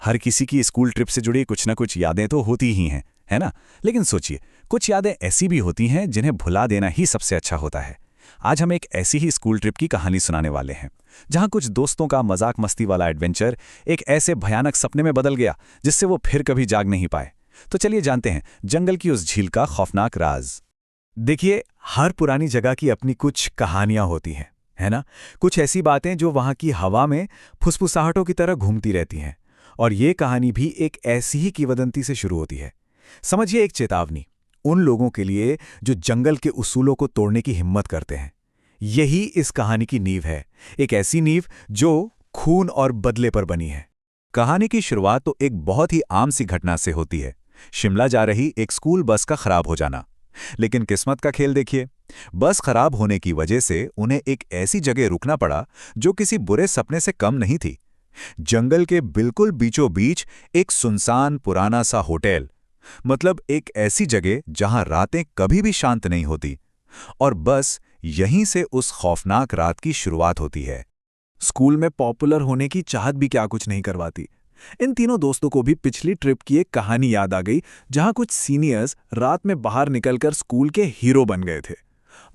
हर किसी की school trip से जुड़ी कुछ ना कुछ यादें तो होती ही हैं, है ना? लेकिन सोचिए, कुछ यादें ऐसी भी होती हैं जिन्हें भुला देना ही सबसे अच्छा होता है। आज हम एक ऐसी ही स्कूल ट्रिप की कहानी सुनाने वाले हैं, जहां कुछ दोस्तों का मजाक मस्ती वाला एडवेंचर एक ऐसे भयानक सपने में बदल गया जिससे वो फिर कभी जाग नहीं पाए। तो चलिए जानते हैं जंगल की उस झील का खौफनाक राज। देखिए, हर पुरानी जगह की अपनी कुछ कहानियां होती हैं, है ना? कुछ ऐसी बातें जो वहां की हवा में फुसफुसाहटों की तरह घूमती रहती हैं। और ये कहानी भी एक ऐसी ही किंवदंती से शुरू होती है। समझिए, एक चेतावनी उन लोगों के लिए जो जंगल के उसूलों को तोड़ने की हिम्मत करते हैं। यही इस कहानी की नींव है, एक ऐसी नींव जो खून और बदले पर बनी है। कहानी की शुरुआत तो एक बहुत ही आम सी घटना से होती है, शिमला जा रही एक स्कूल बस का खराब हो जाना। लेकिन किस्मत का खेल देखिए, बस खराब होने की वजह से उन्हें एक ऐसी जगह रुकना पड़ा जो किसी बुरे सपने से कम नहीं थी। जंगल के बिल्कुल बीचों बीच एक सुनसान पुराना सा होटल, मतलब एक ऐसी जगह जहां रातें कभी भी शांत नहीं होती। और बस यहीं से उस खौफनाक रात की शुरुआत होती है। स्कूल में पॉपुलर होने की चाहत भी क्या कुछ नहीं करवाती। इन तीनों दोस्तों को भी पिछली ट्रिप की एक कहानी याद आ गई, जहां कुछ सीनियर्स रात में बाहर निकलकर स्कूल के हीरो बन गए थे।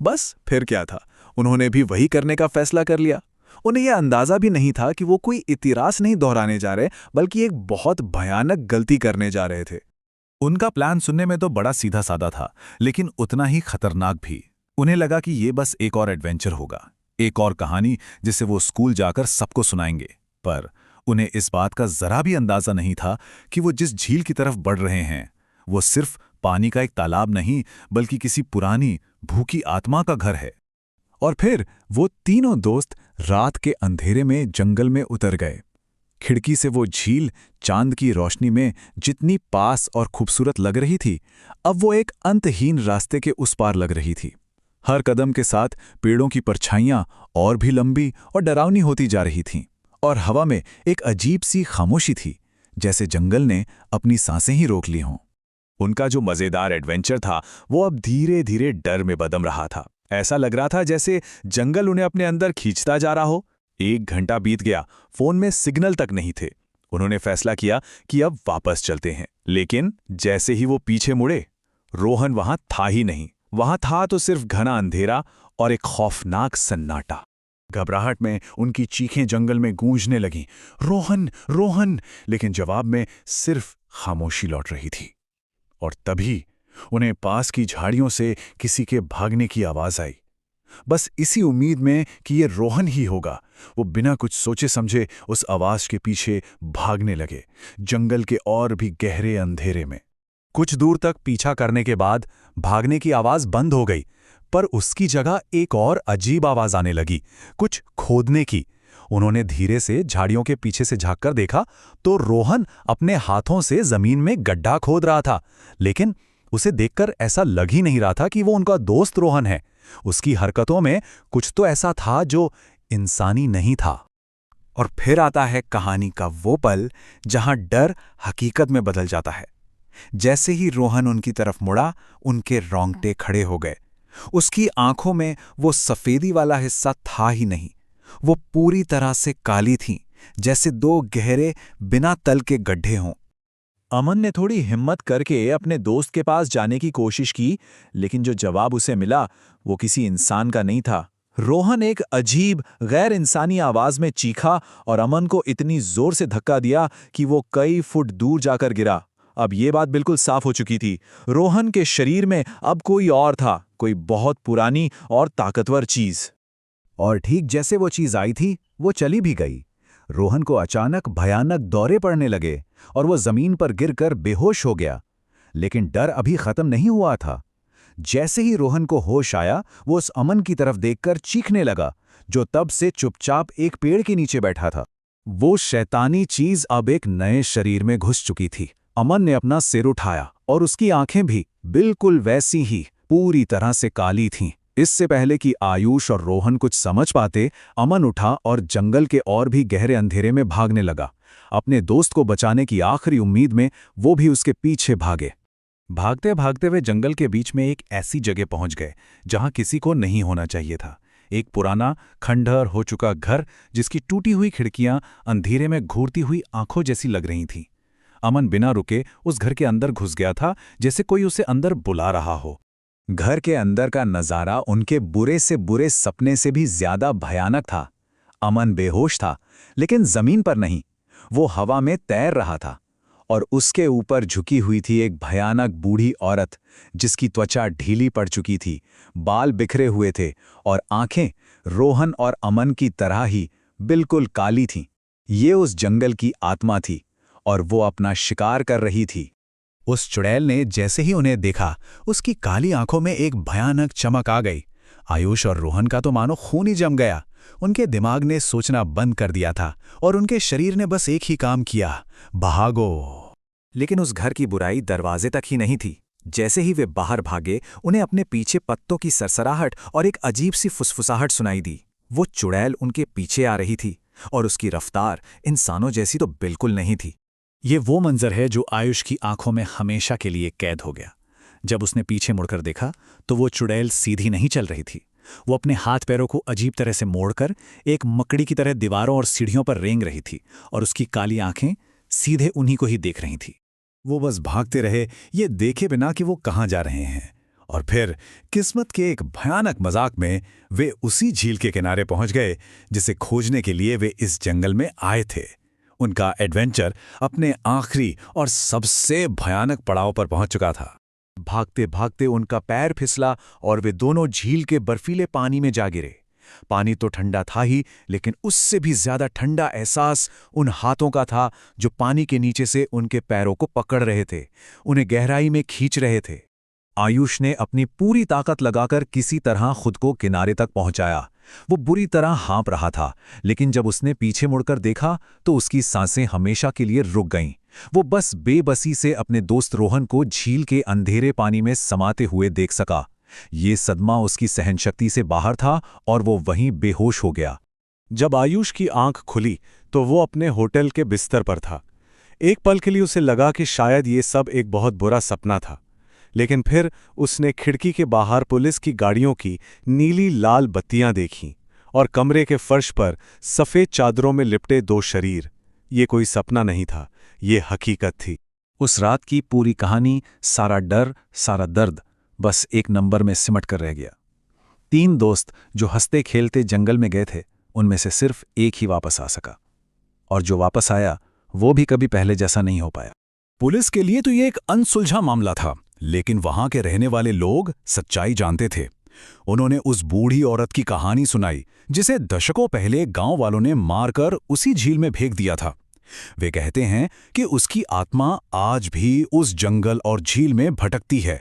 बस फिर क्या था, उन्होंने भी वही करने का फैसला कर लिया। उन्हें यह अंदाजा भी नहीं था कि वो कोई इतिहास नहीं दोहराने जा रहे, बल्कि एक बहुत भयानक गलती करने जा रहे थे। उनका प्लान सुनने में तो बड़ा सीधा साधा था, लेकिन उतना ही खतरनाक भी। उन्हें लगा कि ये बस एक और एडवेंचर होगा, एक और कहानी जिसे वो स्कूल जाकर सबको सुनाएंगे। पर उन्हें इस बात का जरा भी अंदाजा नहीं था कि वो जिस झील की तरफ बढ़ रहे हैं, वो सिर्फ पानी का एक तालाब नहीं, बल्कि किसी पुरानी भूखी आत्मा का घर है। और फिर वो तीनों दोस्त रात के अंधेरे में जंगल में उतर गए। खिड़की से वो झील चांद की रोशनी में जितनी पास और खूबसूरत लग रही थी, अब वो एक अंतहीन रास्ते के उस पार लग रही थी। हर कदम के साथ पेड़ों की परछाइयां और भी लंबी और डरावनी होती जा रही थीं, और हवा में एक अजीब सी खामोशी थी, जैसे जंगल ने अपनी सांसें ही रोक ली हों। उनका जो मजेदार एडवेंचर था, वो अब धीरे धीरे डर में बदल रहा था। ऐसा लग रहा था जैसे जंगल उन्हें अपने अंदर खींचता जा रहा हो। 1 घंटा बीत गया, फोन में सिग्नल तक नहीं थे। उन्होंने फैसला किया कि अब वापस चलते हैं। लेकिन जैसे ही वो पीछे मुड़े, रोहन वहां था ही नहीं। वहां था तो सिर्फ घना अंधेरा और एक खौफनाक सन्नाटा। घबराहट में उनकी चीखें जंगल में गूंजने लगीं, रोहन रोहन, लेकिन जवाब में सिर्फ खामोशी लौट रही थी। और तभी उन्हें पास की झाड़ियों से किसी के भागने की आवाज आई। बस इसी उम्मीद में कि ये रोहन ही होगा, वो बिना कुछ सोचे समझे उस आवाज के पीछे भागने लगे, जंगल के और भी गहरे अंधेरे में। कुछ दूर तक पीछा करने के बाद भागने की आवाज बंद हो गई, पर उसकी जगह एक और अजीब आवाज आने लगी, कुछ खोदने की। उन्होंने धीरे से झाड़ियों के पीछे से झांककर देखा तो रोहन अपने हाथों से जमीन में गड्ढा खोद रहा था। लेकिन उसे देखकर ऐसा लग ही नहीं रहा था कि वो उनका दोस्त रोहन है। उसकी हरकतों में कुछ तो ऐसा था जो इंसानी नहीं था। और फिर आता है कहानी का वो पल जहां डर हकीकत में बदल जाता है। जैसे ही रोहन उनकी तरफ मुड़ा, उनके रोंगटे खड़े हो गए। उसकी आंखों में वो सफेदी वाला हिस्सा था ही नहीं, वो पूरी तरह से काली थीं, जैसे 2 गहरे बिना तल के गड्ढे हों। अमन ने थोड़ी हिम्मत करके अपने दोस्त के पास जाने की कोशिश की, लेकिन जो जवाब उसे मिला वो किसी इंसान का नहीं था। रोहन एक अजीब गैर इंसानी आवाज में चीखा और अमन को इतनी जोर से धक्का दिया कि वो कई फुट दूर जाकर गिरा। अब ये बात बिल्कुल साफ हो चुकी थी, रोहन के शरीर में अब कोई और था, कोई बहुत पुरानी और ताकतवर चीज। और ठीक जैसे वो चीज आई थी, वो चली भी गई। रोहन को अचानक भयानक दौरे पड़ने लगे और वो जमीन पर गिरकर बेहोश हो गया। लेकिन डर अभी खत्म नहीं हुआ था। जैसे ही रोहन को होश आया, वो उस अमन की तरफ देखकर चीखने लगा, जो तब से चुपचाप एक पेड़ के नीचे बैठा था। वो शैतानी चीज अब एक नए शरीर में घुस चुकी थी। अमन ने अपना सिर उठाया और उसकी आंखें भी बिल्कुल वैसी ही पूरी तरह से काली थीं। इससे पहले कि आयुष और रोहन कुछ समझ पाते, अमन उठा और जंगल के और भी गहरे अंधेरे में भागने लगा। अपने दोस्त को बचाने की आखिरी उम्मीद में वो भी उसके पीछे भागे। भागते भागते वे जंगल के बीच में एक ऐसी जगह पहुंच गए जहां किसी को नहीं होना चाहिए था। एक पुराना खंडहर हो चुका घर जिसकी टूटी हुई खिड़कियां अंधेरे में घूरती हुई आंखों जैसी लग रही थीं। अमन बिना रुके उस घर के अंदर घुस गया था, जैसे कोई उसे अंदर बुला रहा हो। घर के अंदर का नज़ारा उनके बुरे से बुरे सपने से भी ज्यादा भयानक था। अमन बेहोश था, लेकिन जमीन पर नहीं, वो हवा में तैर रहा था और उसके ऊपर झुकी हुई थी एक भयानक बूढ़ी औरत जिसकी त्वचा ढीली पड़ चुकी थी, बाल बिखरे हुए थे और आंखें रोहन और अमन की तरह ही बिल्कुल काली थीं। ये उस जंगल की आत्मा थी और वो अपना शिकार कर रही थी। उस चुड़ैल ने जैसे ही उन्हें देखा, उसकी काली आंखों में एक भयानक चमक आ गई। आयुष और रोहन का तो मानो खून ही जम गया। उनके दिमाग ने सोचना बंद कर दिया था और उनके शरीर ने बस एक ही काम किया, भागो। लेकिन उस घर की बुराई दरवाजे तक ही नहीं थी। जैसे ही वे बाहर भागे, उन्हें अपने पीछे पत्तों की सरसराहट और एक अजीब सी फुसफुसाहट सुनाई दी। वो चुड़ैल उनके पीछे आ रही थी और उसकी रफ्तार इंसानों जैसी तो बिल्कुल नहीं थी। ये वो मंजर है जो आयुष की आंखों में हमेशा के लिए कैद हो गया। जब उसने पीछे मुड़कर देखा तो वो चुड़ैल सीधी नहीं चल रही थी। वो अपने हाथ पैरों को अजीब तरह से मोड़कर एक मकड़ी की तरह दीवारों और सीढ़ियों पर रेंग रही थी और उसकी काली आंखें सीधे उन्हीं को ही देख रही थीं। वो बस भागते रहे, ये देखे बिना कि वो कहाँ जा रहे हैं। और फिर किस्मत के एक भयानक मजाक में वे उसी झील के किनारे पहुंच गए जिसे खोजने के लिए वे इस जंगल में आए थे। उनका एडवेंचर अपने आखिरी और सबसे भयानक पड़ाव पर पहुंच चुका था। भागते भागते उनका पैर फिसला और वे दोनों झील के बर्फीले पानी में जा गिरे। पानी तो ठंडा था ही, लेकिन उससे भी ज्यादा ठंडा एहसास उन हाथों का था जो पानी के नीचे से उनके पैरों को पकड़ रहे थे, उन्हें गहराई में खींच रहे थे। आयुष ने अपनी पूरी ताकत लगाकर किसी तरह खुद को किनारे तक पहुंचाया। वो बुरी तरह हाँप रहा था, लेकिन जब उसने पीछे मुड़कर देखा तो उसकी सांसें हमेशा के लिए रुक गईं। वो बस बेबसी से अपने दोस्त रोहन को झील के अंधेरे पानी में समाते हुए देख सका। ये सदमा उसकी सहनशक्ति से बाहर था और वो वहीं बेहोश हो गया। जब आयुष की आंख खुली तो वो अपने होटल के बिस्तर पर था। एक पल के लिए उसे लगा कि शायद ये सब एक बहुत बुरा सपना था, लेकिन फिर उसने खिड़की के बाहर पुलिस की गाड़ियों की नीली लाल बत्तियां देखीं और कमरे के फर्श पर सफ़ेद चादरों में लिपटे दो शरीर। ये कोई सपना नहीं था, ये हकीकत थी। उस रात की पूरी कहानी, सारा डर, सारा दर्द बस एक नंबर में सिमट कर रह गया। 3 दोस्त जो हंसते खेलते जंगल में गए थे, उनमें से सिर्फ एक ही वापस आ सका, और जो वापस आया वो भी कभी पहले जैसा नहीं हो पाया। पुलिस के लिए तो ये एक अनसुलझा मामला था, लेकिन वहां के रहने वाले लोग सच्चाई जानते थे। उन्होंने उस बूढ़ी औरत की कहानी सुनाई जिसे दशकों पहले गांव वालों ने मारकर उसी झील में फेंक दिया था। वे कहते हैं कि उसकी आत्मा आज भी उस जंगल और झील में भटकती है,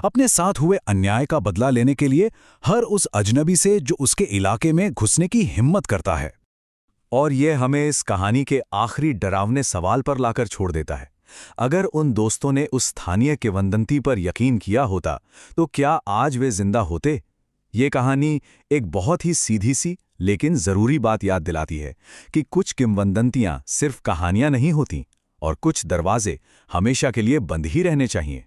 अपने साथ हुए अन्याय का बदला लेने के लिए हर उस अजनबी से जो उसके इलाके में घुसने की हिम्मत करता है। और यह हमें इस कहानी के आखिरी डरावने सवाल पर लाकर छोड़ देता है। अगर उन दोस्तों ने उस स्थानीय किंवदंती पर यकीन किया होता तो क्या आज वे जिंदा होते? ये कहानी एक बहुत ही सीधी सी लेकिन जरूरी बात याद दिलाती है कि कुछ किंवदंतियां सिर्फ कहानियां नहीं होती और कुछ दरवाजे हमेशा के लिए बंद ही रहने चाहिए।